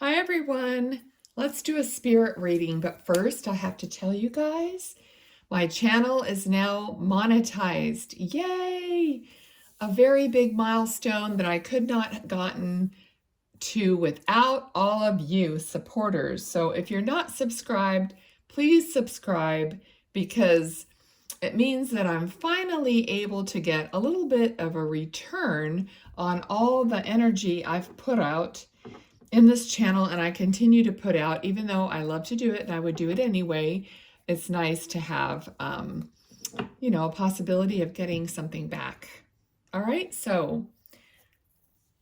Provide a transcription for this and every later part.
Hi everyone. Let's do a spirit reading, but first I have to tell you guys, my channel is now monetized. Yay! A very big milestone that I could not have gotten to without all of you supporters. So if you're not subscribed, please subscribe because it means that I'm finally able to get a little bit of a return on all the energy I've put out in this channel, and I continue to put out, even though I love to do it and I would do it anyway. It's nice to have, a possibility of getting something back. All right, so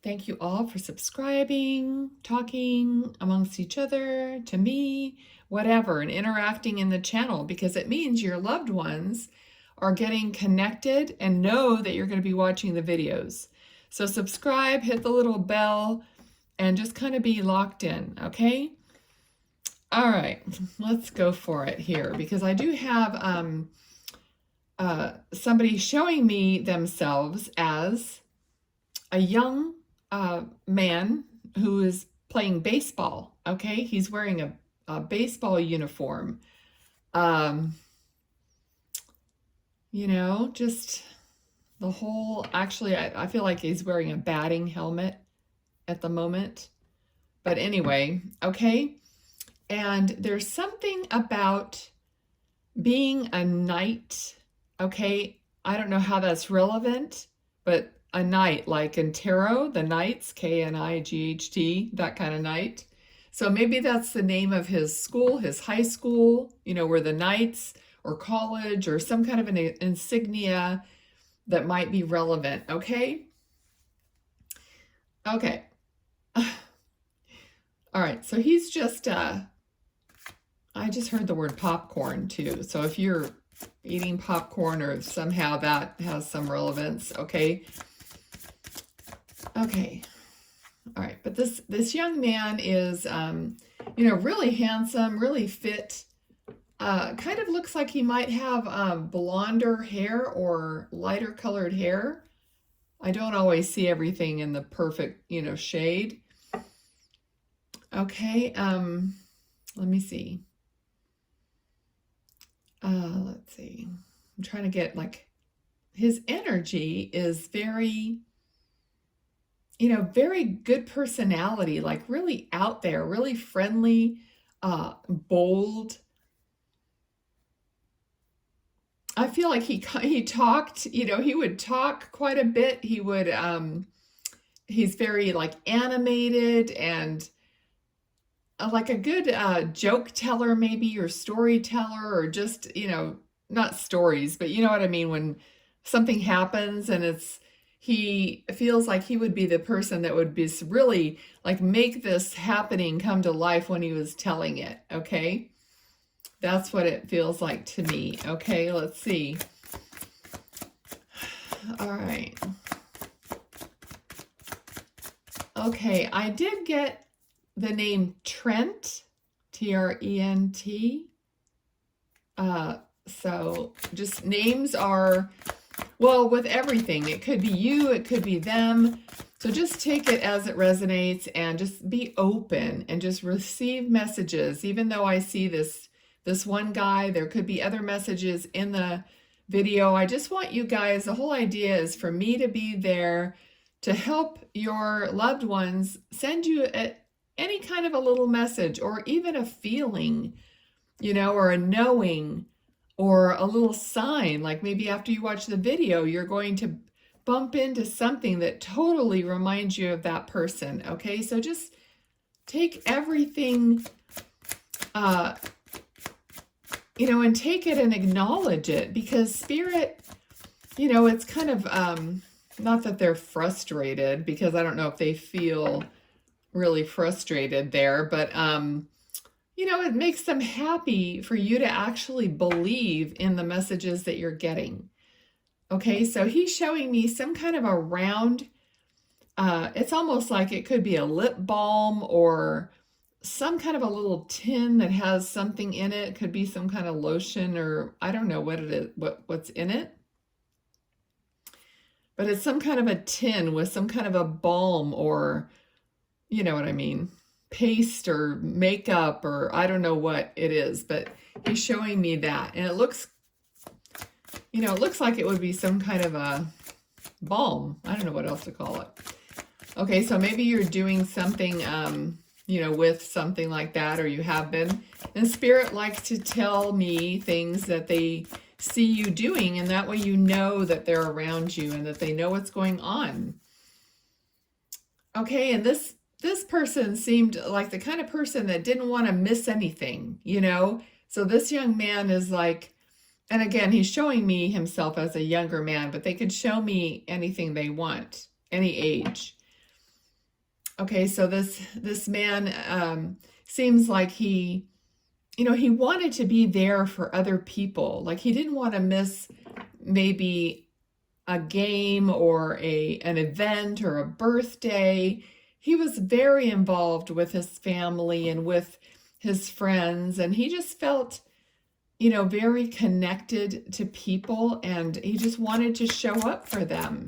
thank you all for subscribing, talking amongst each other, to me, whatever, and interacting in the channel, because it means your loved ones are getting connected and know that you're going to be watching the videos. So subscribe, hit the little bell, and just kind of be locked in, okay? All right, let's go for it here, because I do have somebody showing me themselves as a young man who is playing baseball, okay? He's wearing a baseball uniform. Just the whole, actually, I feel like he's wearing a batting helmet at the moment. But anyway, okay? And there's something about being a knight, okay? I don't know how that's relevant, but a knight, like in tarot, the knights, Knight, that kind of knight. So maybe that's the name of his school, his high school, where the knights, or college, or some kind of an insignia that might be relevant, okay? Okay. All right, so he's just, I just heard the word popcorn too. So if you're eating popcorn or somehow that has some relevance, okay? Okay, all right, but this young man is, really handsome, really fit, kind of looks like he might have blonder hair or lighter colored hair. I don't always see everything in the perfect, shade. Okay, let me see. Let's see. I'm trying to get, like, his energy is very, very good personality, like really out there, really friendly, bold. I feel like he talked, he would talk quite a bit. He would, he's very like animated and like a good joke teller, maybe, or storyteller, or just, not stories, but you know what I mean, when something happens and he feels like he would be the person that would be really like make this happening come to life when he was telling it, okay? That's what it feels like to me. Okay, let's see. All right. Okay, I did get the name Trent, Trent. So just names are, well, with everything. It could be you, it could be them. So just take it as it resonates and just be open and just receive messages. Even though I see this one guy, there could be other messages in the video. I just want you guys, the whole idea is for me to be there to help your loved ones, send you any kind of a little message, or even a feeling, or a knowing, or a little sign. Like maybe after you watch the video, you're going to bump into something that totally reminds you of that person, okay? So just take everything, and take it and acknowledge it, because spirit, it's kind of, not that they're frustrated, because I don't know if they feel really frustrated there, but, it makes them happy for you to actually believe in the messages that you're getting. Okay, so he's showing me some kind of a round, it's almost like it could be a lip balm or some kind of a little tin that has something in it. It could be some kind of lotion, or I don't know what it is, what's in it. But it's some kind of a tin with some kind of a balm, or you know what I mean. paste or makeup, or I don't know what it is, but he's showing me that. And it looks, you know, it looks like it would be some kind of a balm. I don't know what else to call it. Okay, so maybe you're doing something, you know, with something like that, or you have been. And Spirit likes to tell me things that they see you doing, and that way you know that they're around you and that they know what's going on. Okay, and this person seemed like the kind of person that didn't want to miss anything, you know? So this young man is like, and again, he's showing me himself as a younger man, but they could show me anything they want, any age. Okay, so this man seems like he, you know, he wanted to be there for other people. Like he didn't want to miss maybe a game or an event or a birthday. He was very involved with his family and with his friends, and he just felt, you know, very connected to people, and he just wanted to show up for them.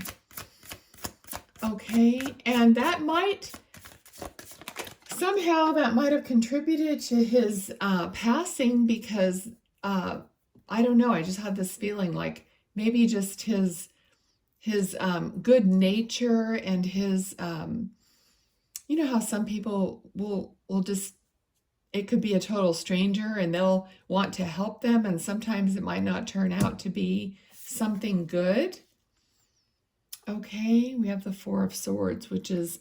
Okay, and that might, somehow that might have contributed to his passing, because I don't know, I just had this feeling like maybe just his good nature and his, you know how some people will just, it could be a total stranger and they'll want to help them, and sometimes it might not turn out to be something good. Okay, we have the Four of Swords, which is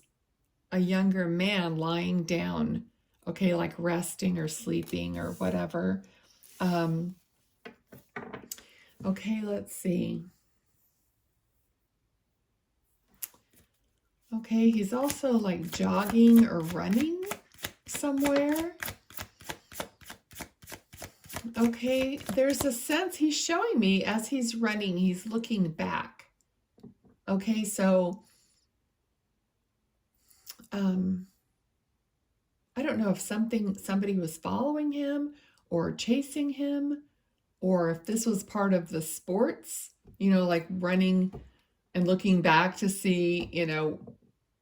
a younger man lying down, okay, like resting or sleeping or whatever. Okay, let's see. Okay, he's also like jogging or running somewhere. Okay, there's a sense he's showing me as he's running, he's looking back. Okay, so I don't know if somebody was following him or chasing him, or if this was part of the sports, you know, like running and looking back to see, you know,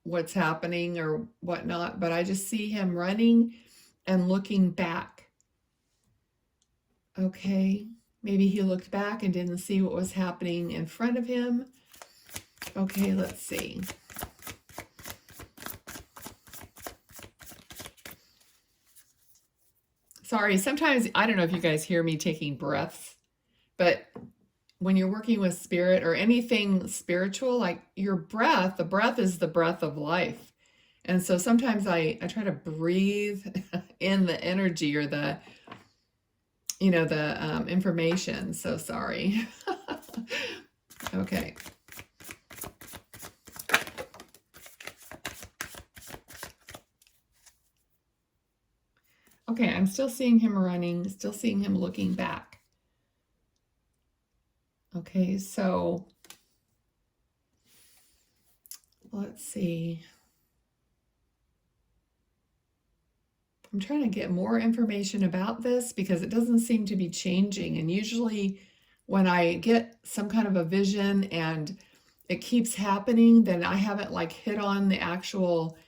what's happening or whatnot. But I just see him running and looking back. Okay, maybe he looked back and didn't see what was happening in front of him. Okay, let's see. Sorry, sometimes, I don't know if you guys hear me taking breaths, but when you're working with spirit or anything spiritual, like your breath, the breath is the breath of life. And so sometimes I try to breathe in the energy or the, you know, the information. So sorry. Okay. Okay, I'm still seeing him running, still seeing him looking back. Okay, so let's see. I'm trying to get more information about this because it doesn't seem to be changing. And usually when I get some kind of a vision and it keeps happening, then I haven't like hit on the actual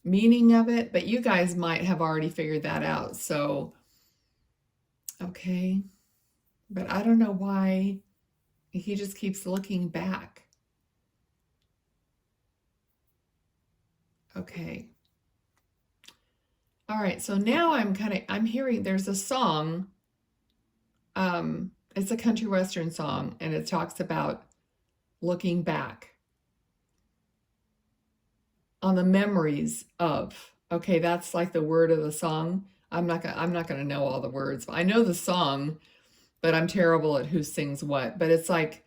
meaning of it, but you guys might have already figured that out. So, okay, but I don't know why he just keeps looking back. Okay. All right, so now I'm hearing there's a song. It's a country western song, and it talks about looking back on the memories of. Okay, that's like the word of the song. I'm not gonna know all the words. I know the song, but I'm terrible at who sings what. But it's like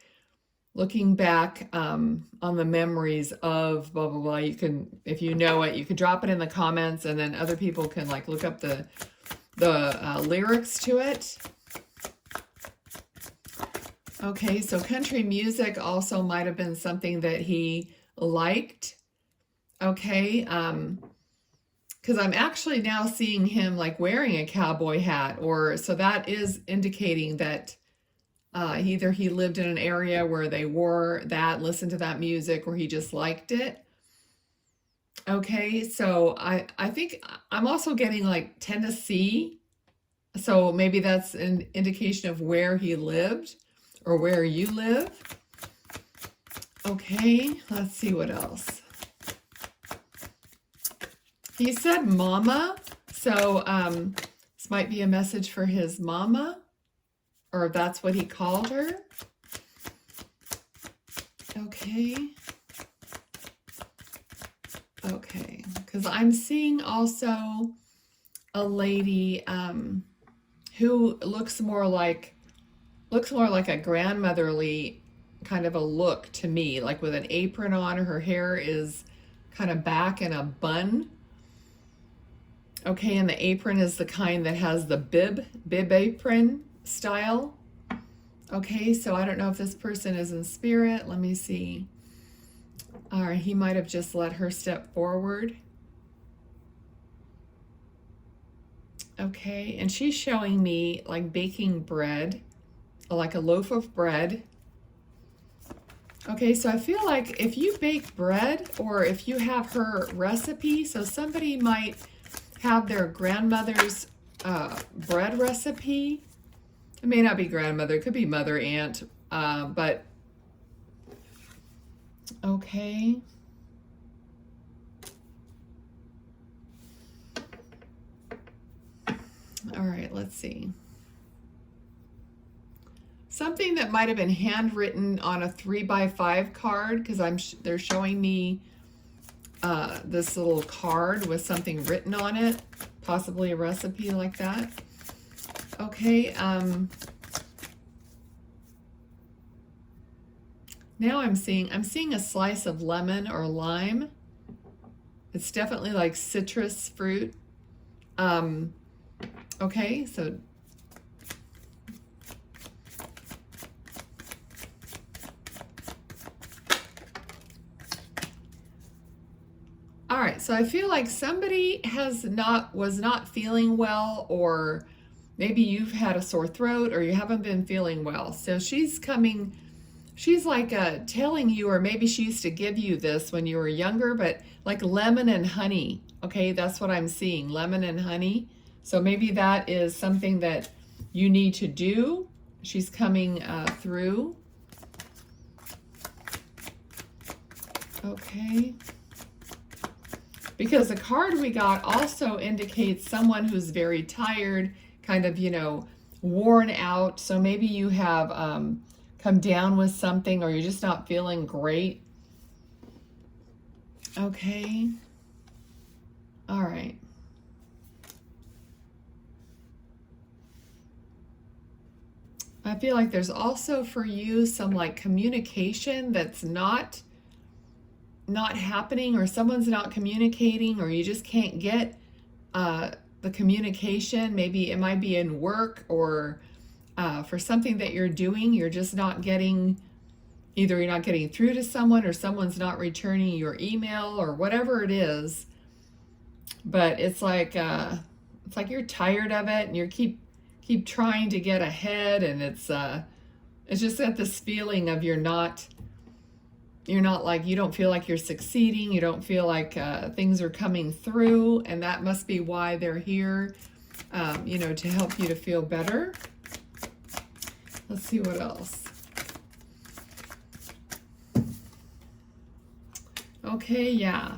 looking back on the memories of blah blah blah. You can, if you know it, you can drop it in the comments, and then other people can like look up the lyrics to it. Okay, so country music also might have been something that he liked. Okay, because I'm actually now seeing him like wearing a cowboy hat, or so that is indicating that either he lived in an area where they wore that, listened to that music, or he just liked it. Okay, so I think I'm also getting like Tennessee. So maybe that's an indication of where he lived or where you live. Okay, let's see what else. He said mama, so this might be a message for his mama, or that's what he called her. Okay. Okay, because I'm seeing also a lady who looks more like a grandmotherly kind of a look to me, like with an apron on. Her hair is kind of back in a bun. Okay, and the apron is the kind that has the bib apron style. Okay, so I don't know if this person is in spirit. Let me see. All right, he might have just let her step forward. Okay, and she's showing me like baking bread, like a loaf of bread. Okay, so I feel like if you bake bread or if you have her recipe, so somebody might have their grandmother's bread recipe. It may not be grandmother, it could be mother, aunt, but okay. All right, let's see. Something that might have been handwritten on a 3x5 card, because they're showing me this little card with something written on it, possibly a recipe like that. Okay, now I'm seeing a slice of lemon or lime. It's definitely like citrus fruit. Okay, so all right, so I feel like somebody was not feeling well, or maybe you've had a sore throat or you haven't been feeling well. So she's like telling you, or maybe she used to give you this when you were younger, but like lemon and honey. Okay, that's what I'm seeing, lemon and honey. So maybe that is something that you need to do. She's coming through. Okay. Because the card we got also indicates someone who's very tired, kind of, worn out. So maybe you have come down with something, or you're just not feeling great. Okay. All right. I feel like there's also for you some like communication that's not happening, or someone's not communicating, or you just can't get the communication. Maybe it might be in work, or for something that you're doing, you're just not getting, either you're not getting through to someone, or someone's not returning your email, or whatever it is. But it's like you're tired of it, and you keep trying to get ahead, and it's just got this feeling of you're not like, you don't feel like you're succeeding, you don't feel like things are coming through, and that must be why they're here, to help you to feel better. Let's see what else. Okay, yeah.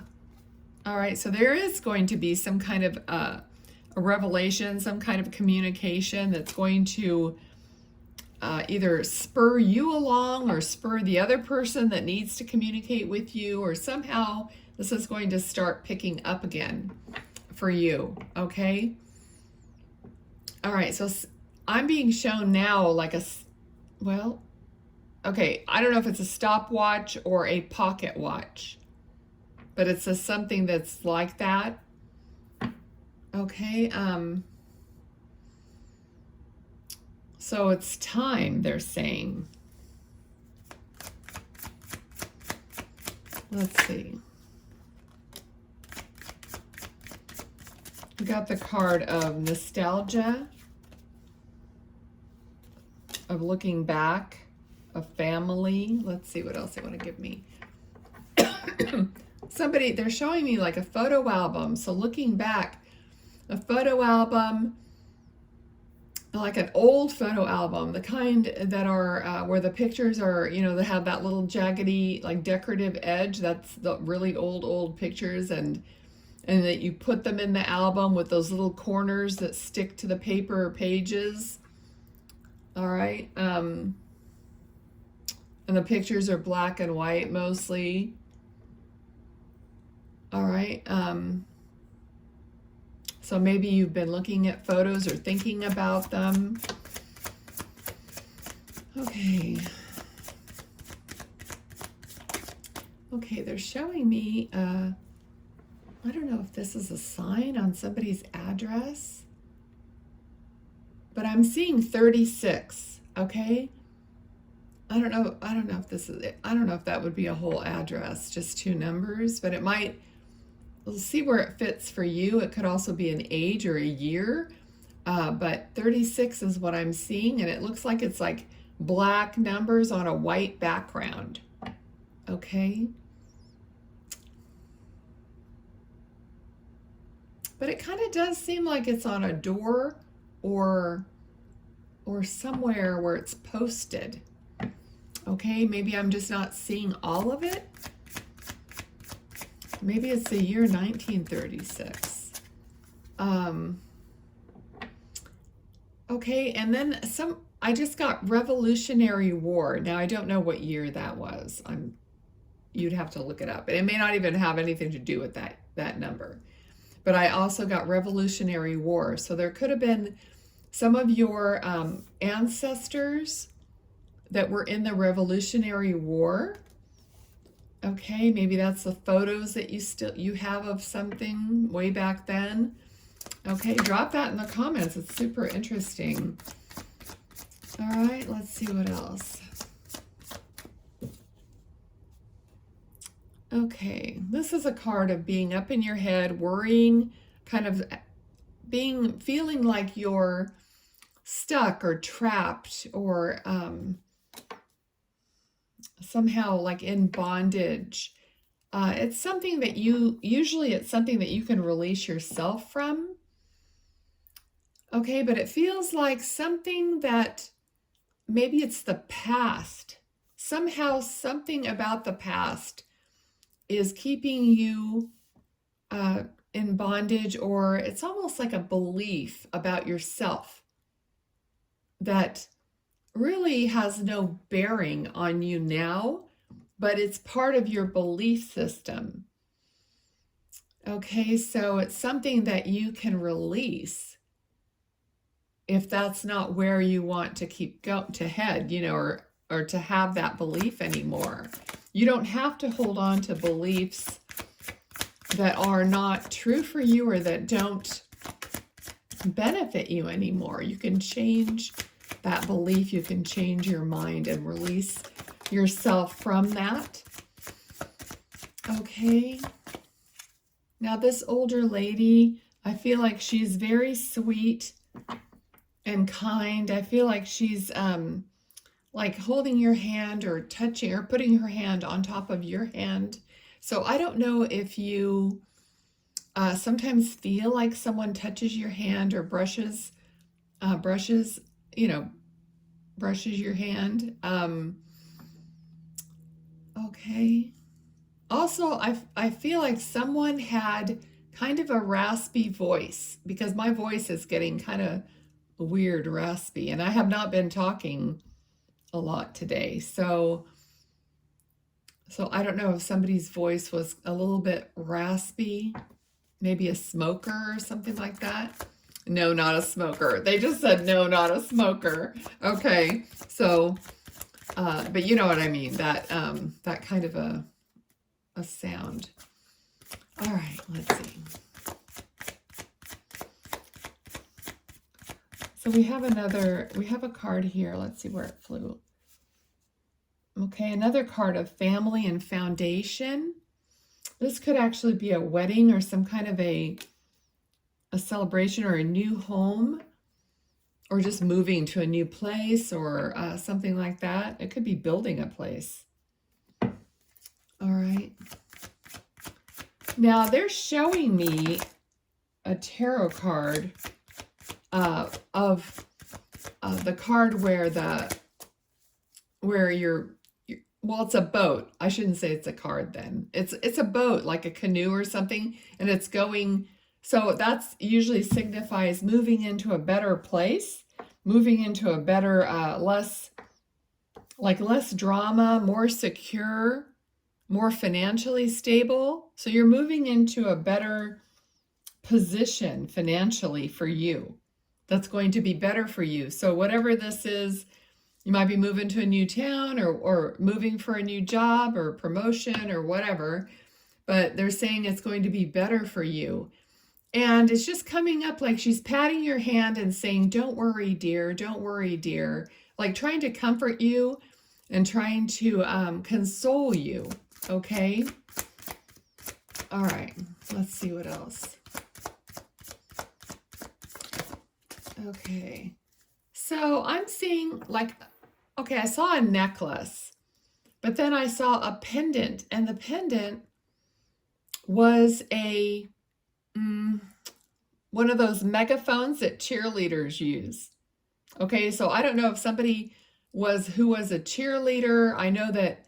All right, so there is going to be some kind of a revelation, some kind of communication that's going to either spur you along or spur the other person that needs to communicate with you, or somehow this is going to start picking up again for you, okay? All right, so I'm being shown now like okay, I don't know if it's a stopwatch or a pocket watch, but it's something that's like that. Okay, so it's time, they're saying. Let's see. We got the card of nostalgia, of looking back, of family. Let's see what else they want to give me. somebody, they're showing me like a photo album. So looking back, a photo album, like an old photo album, the kind that are where the pictures are, you know, they have that little jaggedy, like decorative edge. That's the really old pictures, and that you put them in the album with those little corners that stick to the paper pages. All right. And the pictures are black and white mostly. All right. So maybe you've been looking at photos or thinking about them. Okay. Okay, they're showing me, I don't know if this is a sign on somebody's address, but I'm seeing 36, okay? I don't know if this is it. I don't know if that would be a whole address, just 2 numbers, but it might. We'll see where it fits for you. It could also be an age or a year, but 36 is what I'm seeing, and it looks like it's like black numbers on a white background. Okay. But it kind of does seem like it's on a door or somewhere where it's posted. Okay, maybe I'm just not seeing all of it. Maybe it's the year 1936. Okay, and then I just got Revolutionary War. Now, I don't know what year that was. You'd have to look it up. And it may not even have anything to do with that number. But I also got Revolutionary War. So there could have been some of your ancestors that were in the Revolutionary War. Okay, maybe that's the photos that you have of something way back then. Okay, drop that in the comments. It's super interesting. All right, let's see what else. Okay, this is a card of being up in your head, worrying, kind of feeling like you're stuck or trapped or somehow like in bondage. It's something that usually it's something that you can release yourself from. Okay, but it feels like something that maybe it's the past. Somehow something about the past is keeping you in bondage, or it's almost like a belief about yourself that really has no bearing on you now, but it's part of your belief system. Okay, so it's something that you can release if that's not where you want to keep to head, you know, or to have that belief anymore. You don't have to hold on to beliefs that are not true for you or that don't benefit you anymore. You can change that belief. You can change your mind and release yourself from that. Okay. Now this older lady, I feel like she's very sweet and kind. I feel like she's like holding your hand or touching or putting her hand on top of your hand. So I don't know if you sometimes feel like someone touches your hand or brushes your hand. Okay. Also, I feel like someone had kind of a raspy voice, because my voice is getting kind of weird raspy, and I have not been talking a lot today. So I don't know if somebody's voice was a little bit raspy, maybe a smoker or something like that. No, not a smoker. They just said no, not a smoker. Okay, so, but you know what I mean, that kind of a sound. All right, let's see. So we have a card here. Let's see where it flew. Okay, another card of family and foundation. This could actually be a wedding or some kind of a celebration or a new home, or just moving to a new place or something like that. It could be building a place. All right. Now they're showing me a tarot card of the card where you're well, it's a boat. I shouldn't say it's a card then. It's a boat, like a canoe or something, and it's going. So that's usually signifies moving into a better place, moving into a better, less drama, more secure, more financially stable. So you're moving into a better position financially for you. That's going to be better for you. So whatever this is, you might be moving to a new town or moving for a new job or promotion or whatever, but they're saying it's going to be better for you. And it's just coming up like she's patting your hand and saying, don't worry, dear, don't worry, dear. Like trying to comfort you and trying to console you, okay? All right, let's see what else. Okay, so I'm seeing like, okay, I saw a necklace, but then I saw a pendant, and the pendant was a one of those megaphones that cheerleaders use. Okay, so I don't know if somebody who was a cheerleader. I know that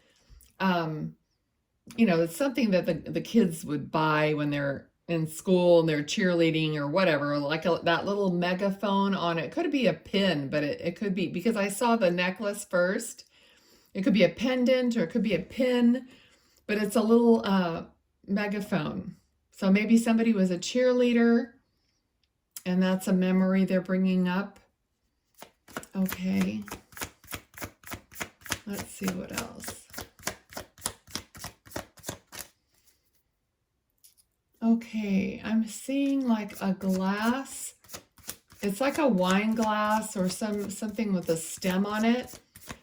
you know, it's something that the kids would buy when they're in school and they're cheerleading or whatever, like that little megaphone on it. Could be a pin, but it could be, because I saw the necklace first. It could be a pendant or it could be a pin, but it's a little megaphone. So maybe somebody was a cheerleader and that's a memory they're bringing up. Okay. Let's see what else. Okay, I'm seeing like a glass. It's like a wine glass or something with a stem on it,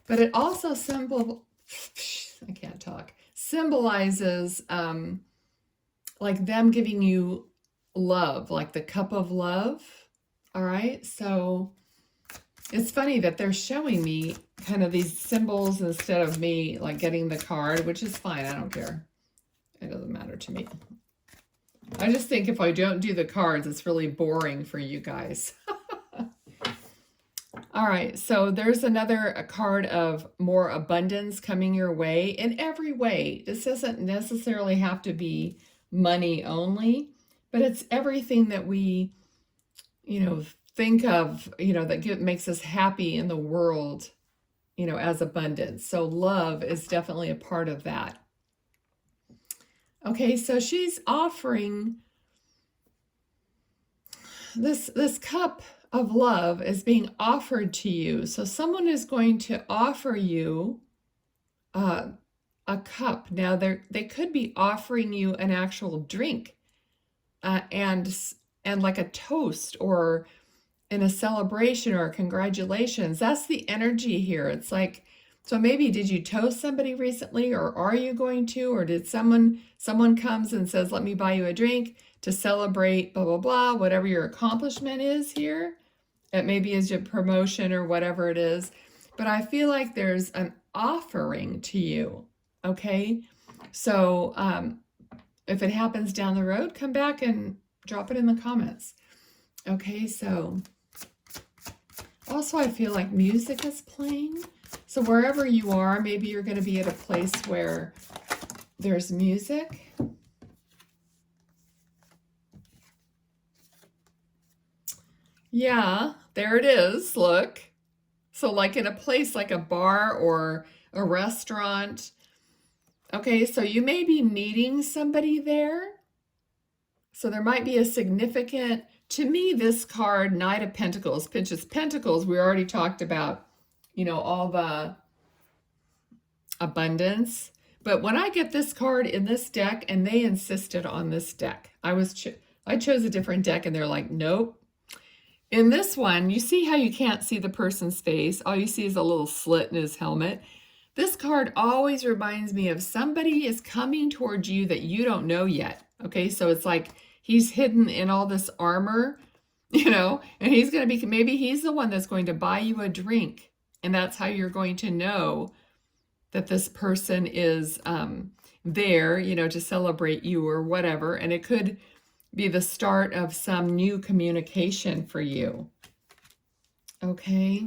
but it also I can't talk, symbolizes like them giving you love, like the cup of love. All right, so it's funny that they're showing me kind of these symbols instead of me like getting the card, which is fine. I don't care. It doesn't matter to me. I just think if I don't do the cards, it's really boring for you guys. All right, so there's a card of more abundance coming your way in every way. This doesn't necessarily have to be money only, but it's everything that we, you know, think of, you know, that makes us happy in the world, you know, as abundance. So love is definitely a part of that. Okay, so she's offering this cup of love is being offered to you. So someone is going to offer you a cup. Now they could be offering you an actual drink and like a toast or in a celebration or a congratulations. That's the energy here. It's like, so maybe did you toast somebody recently, or are you going to, or did someone comes and says, let me buy you a drink to celebrate blah, blah, blah, whatever your accomplishment is here. It maybe is your promotion or whatever it is. But I feel like there's an offering to you, okay? So if it happens down the road, come back and drop it in the comments. Okay, so also I feel like music is playing. So wherever you are, maybe you're going to be at a place where there's music. Yeah, there it is. Look. So like in a place like a bar or a restaurant. Okay, so you may be meeting somebody there. So there might be a significant, to me, this card, Knight of Pentacles, pinches Pentacles, we already talked about, you know, all the abundance. But when I get this card in this deck, and they insisted on this deck, I chose a different deck and they're like, nope. In this one, you see how you can't see the person's face. All you see is a little slit in his helmet. This card always reminds me of somebody is coming towards you that you don't know yet. Okay, so it's like he's hidden in all this armor, you know, and he's going to be, maybe he's the one that's going to buy you a drink. And that's how you're going to know that this person is there, you know, to celebrate you or whatever. And it could be the start of some new communication for you. Okay.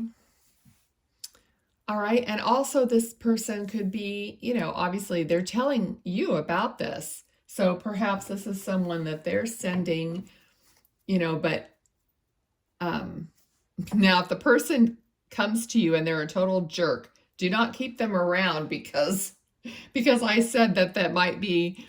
All right. And also this person could be, you know, obviously they're telling you about this. So perhaps this is someone that they're sending, you know, but now if the person comes to you and they're a total jerk, do not keep them around because I said that that might be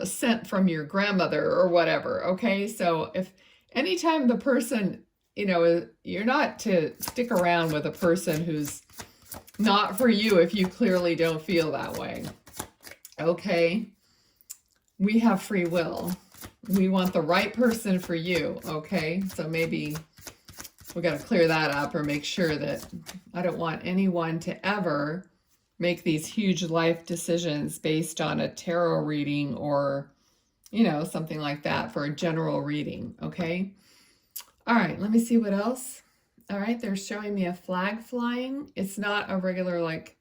sent from your grandmother or whatever. Okay. So if anytime the person, you know, you're not to stick around with a person who's not for you if you clearly don't feel that way. Okay. We have free will. We want the right person for you. Okay. So maybe we got to clear that up or make sure that I don't want anyone to ever make these huge life decisions based on a tarot reading or, you know, something like that for a general reading. Okay. All right. Let me see what else. All right. They're showing me a flag flying. It's not a regular, like,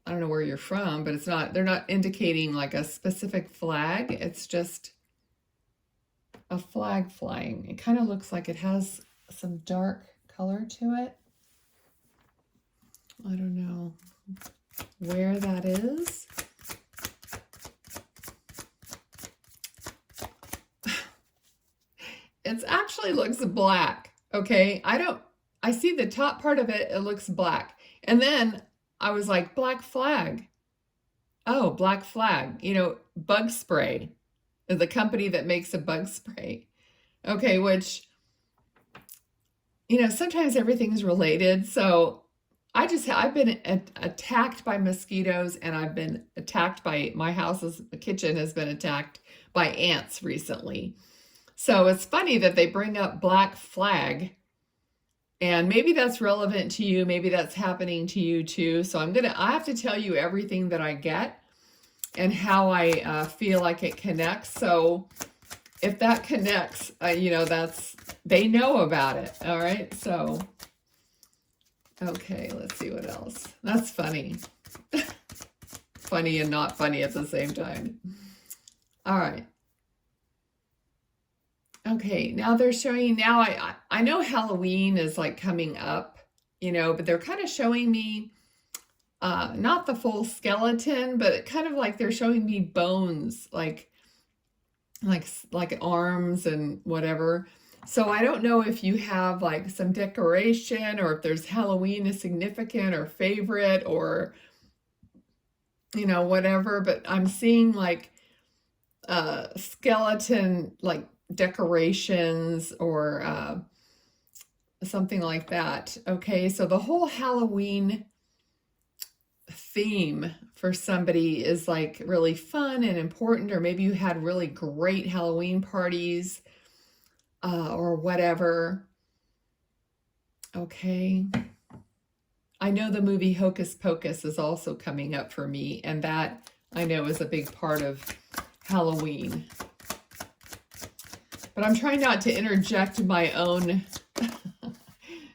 I don't know where you're from, but it's not, they're not indicating like a specific flag. It's just a flag flying. It kind of looks like it has some dark color to it. I don't know where that is. It actually looks black. Okay. I see the top part of it. It looks black. And then I was like, black flag. Oh, black flag, you know, bug spray, the company that makes a bug spray. Okay. Which, you know, sometimes everything's related. So I've been attacked by mosquitoes, and I've been attacked by, my house's kitchen has been attacked by ants recently. So it's funny that they bring up black flag, and maybe that's relevant to you. Maybe that's happening to you too. So I have to tell you everything that I get and how I feel like it connects. So if that connects, you know, they know about it. All right. So, okay, let's see what else. That's funny. Funny and not funny at the same time. All right. Okay, now they're showing, now I know Halloween is like coming up, you know, but they're kind of showing me not the full skeleton, but kind of like they're showing me bones, like arms and whatever. So I don't know if you have like some decoration, or if there's Halloween is significant or favorite, or, you know, whatever, but I'm seeing like skeleton, like decorations or something like that. Okay, so the whole Halloween theme for somebody is like really fun and important, or maybe you had really great Halloween parties or whatever. Okay, I know the movie Hocus Pocus is also coming up for me, and that I know is a big part of Halloween. But I'm trying not to interject my own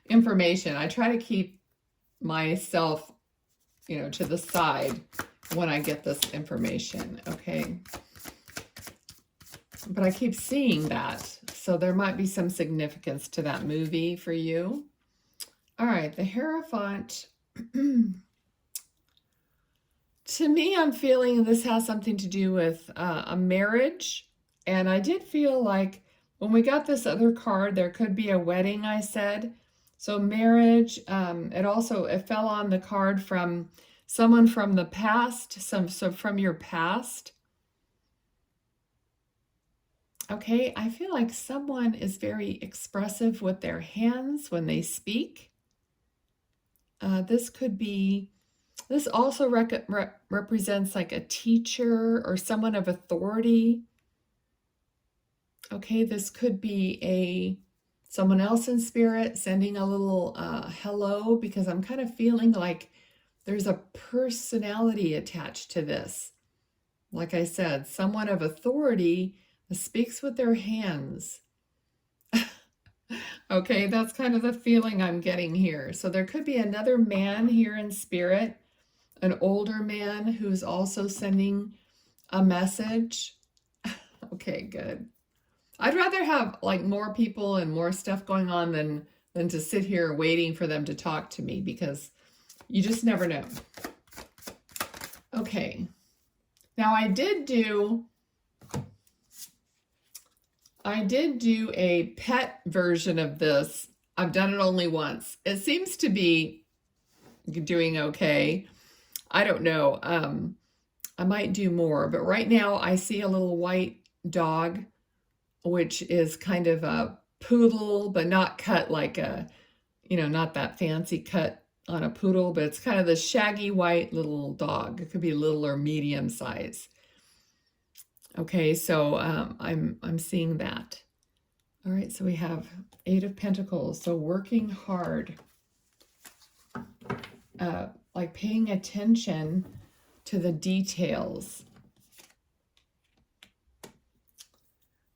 information. I try to keep myself, you know, to the side when I get this information, okay? But I keep seeing that, so there might be some significance to that movie for you. All right, the Hierophant. To me, I'm feeling this has something to do with a marriage. And I did feel like when we got this other card, there could be a wedding, I said. So marriage, it fell on the card from someone from the past, so from your past. Okay, I feel like someone is very expressive with their hands when they speak. This also represents like a teacher or someone of authority. Okay, this could be someone else in spirit sending a little hello, because I'm kind of feeling like there's a personality attached to this. Like I said, someone of authority speaks with their hands. Okay, that's kind of the feeling I'm getting here. So there could be another man here in spirit, an older man who's also sending a message. Okay, good. I'd rather have like more people and more stuff going on than to sit here waiting for them to talk to me, because you just never know. Okay. Now I did do a pet version of this. I've done it only once. It seems to be doing okay. I don't know. I might do more, but right now I see a little white dog, which is kind of a poodle, but not cut like a, not that fancy cut on a poodle, but it's kind of the shaggy white little dog. It could be little or medium size. Okay, so I'm seeing that. All right, so we have 8 of Pentacles. So working hard, like paying attention to the details.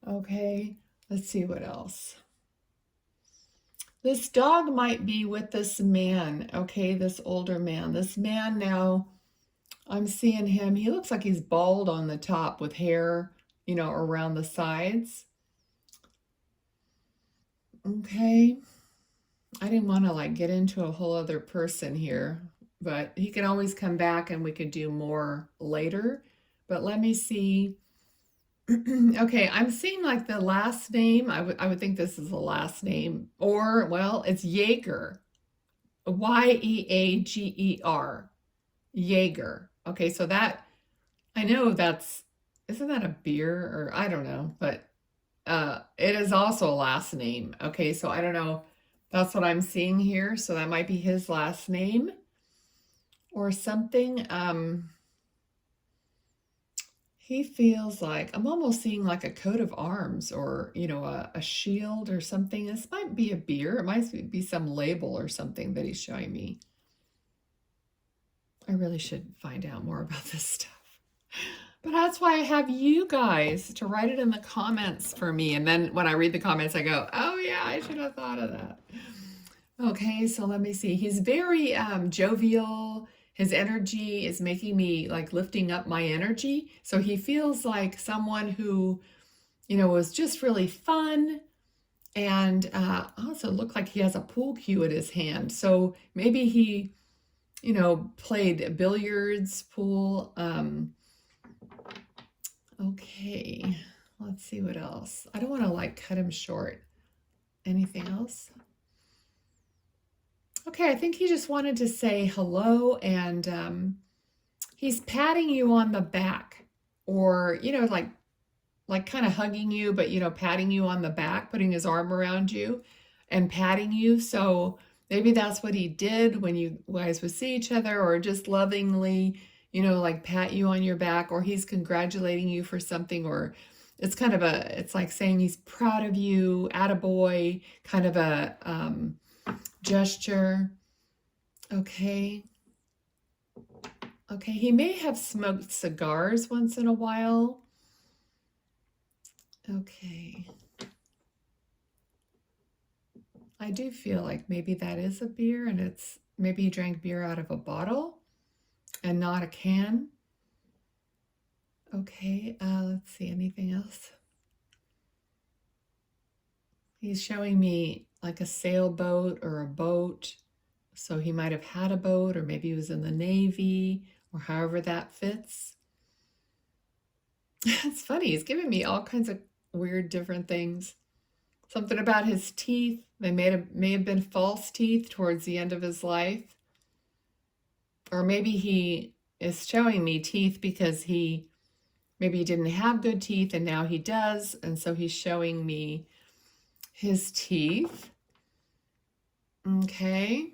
Okay, let's see what else. This dog might be with this man, okay, this older man. This man now, I'm seeing him. He looks like he's bald on the top with hair, around the sides. Okay. I didn't want to like get into a whole other person here, but he can always come back and we could do more later. But let me see. Okay, I'm seeing like the last name. I would think this is the last name. Or, well, it's Jaeger. Yeager. Jaeger. Okay, so that, I know isn't that a beer? Or I don't know, but it is also a last name. Okay, so I don't know. That's what I'm seeing here. So that might be his last name or something. He feels like, I'm almost seeing like a coat of arms or, a shield or something. This might be a beer. It might be some label or something that he's showing me. I really should find out more about this stuff. But that's why I have you guys to write it in the comments for me. And then when I read the comments, I go, oh yeah, I should have thought of that. Okay, so let me see. He's very jovial. His energy is making me like lifting up my energy. So he feels like someone who, was just really fun. And also looked like he has a pool cue at his hand. So maybe he, played billiards, pool. Okay, let's see what else. I don't want to like cut him short. Anything else? Okay, I think he just wanted to say hello, and he's patting you on the back, or like kind of hugging you, but patting you on the back, putting his arm around you and patting you. So maybe that's what he did when you guys would see each other, or just lovingly, like pat you on your back, or he's congratulating you for something, or it's kind of it's like saying he's proud of you, attaboy, kind of a gesture. Okay. Okay, he may have smoked cigars once in a while. Okay. I do feel like maybe that is a beer, and maybe he drank beer out of a bottle and not a can. Okay, let's see, anything else? He's showing me like a sailboat or a boat. So he might have had a boat, or maybe he was in the Navy, or however that fits. It's funny, he's giving me all kinds of weird different things. Something about his teeth. They may have been false teeth towards the end of his life. Or maybe he is showing me teeth because maybe he didn't have good teeth and now he does. And so he's showing me his teeth. Okay.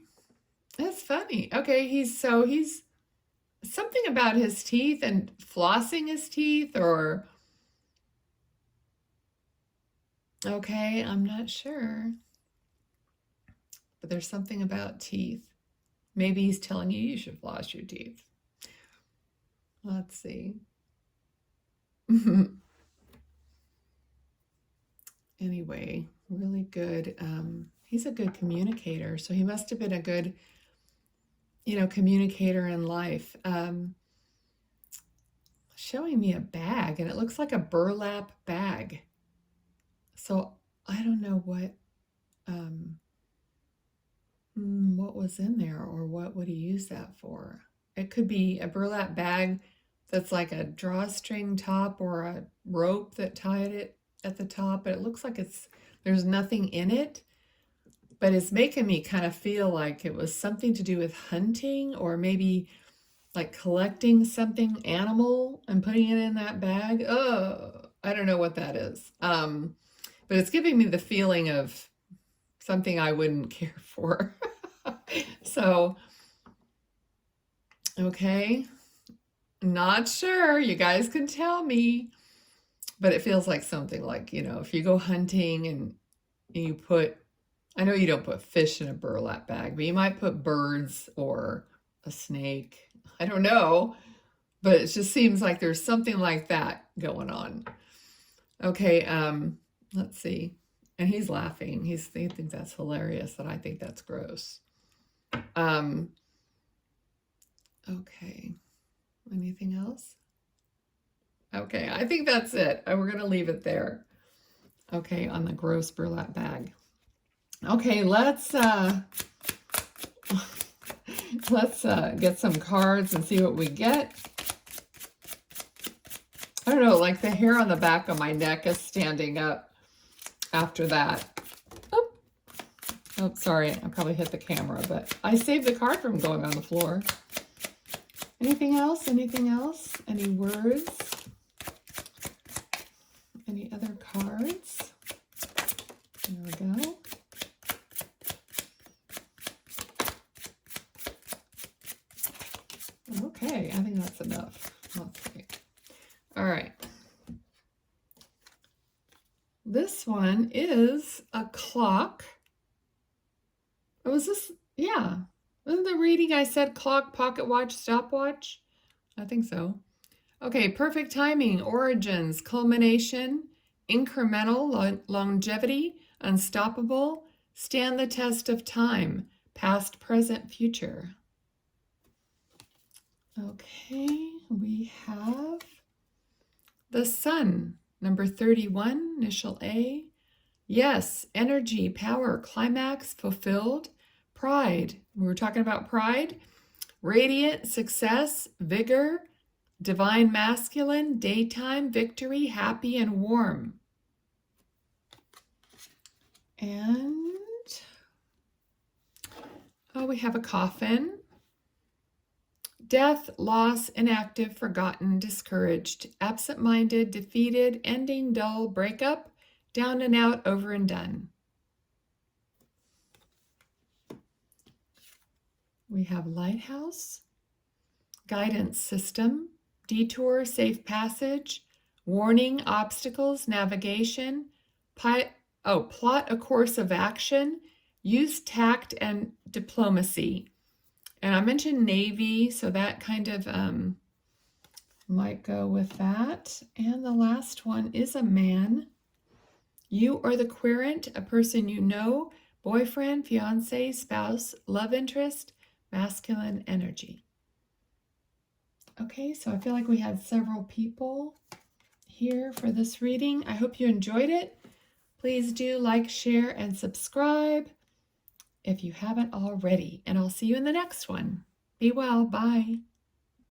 That's funny. Okay, he's something about his teeth and flossing his teeth, or okay, I'm not sure. But there's something about teeth. Maybe he's telling you should floss your teeth. Let's see. Anyway, really good. He's a good communicator, so he must have been a good, communicator in life. showing me a bag, and it looks like a burlap bag. So I don't know what was in there, or what would he use that for. It could be a burlap bag that's like a drawstring top or a rope that tied it at the top, but it looks like there's nothing in it, but it's making me kind of feel like it was something to do with hunting, or maybe like collecting something animal and putting it in that bag. Oh, I don't know what that is. But it's giving me the feeling of something I wouldn't care for. So, okay, not sure. You guys can tell me. But it feels like something like, if you go hunting and you I know you don't put fish in a burlap bag, but you might put birds or a snake. I don't know. But it just seems like there's something like that going on. Okay, let's see. And he's laughing. He thinks that's hilarious, and I think that's gross. Okay. Anything else? Okay, I think that's it. We're going to leave it there. Okay, on the gross burlap bag. Okay, let's get some cards and see what we get. I don't know, like the hair on the back of my neck is standing up after that. Oh, sorry, I probably hit the camera, but I saved the card from going on the floor. Anything else? Anything else? Any words? Any other cards? There we go. Okay, I think that's enough. Let's see. All right. This one is a clock. Oh, was this? Yeah. Wasn't the reading I said clock, pocket watch, stopwatch? I think so. Okay, perfect timing, origins, culmination, incremental, longevity, unstoppable, stand the test of time, past, present, future. Okay, we have the Sun, number 31, initial A. Yes, energy, power, climax, fulfilled, pride. We were talking about pride. Radiant, success, vigor, divine masculine, daytime, victory, happy, and warm. And we have a coffin. Death, loss, inactive, forgotten, discouraged, absent-minded, defeated, ending, dull, breakup, down and out, over and done. We have lighthouse, guidance system, detour, safe passage, warning, obstacles, navigation, plot a course of action, use tact and diplomacy. And I mentioned Navy, so that kind of might go with that. And the last one is a man. You are the querent, a person you know, boyfriend, fiance, spouse, love interest, masculine energy. Okay, so I feel like we had several people here for this reading. I hope you enjoyed it. Please do like, share, and subscribe if you haven't already. And I'll see you in the next one. Be well. Bye.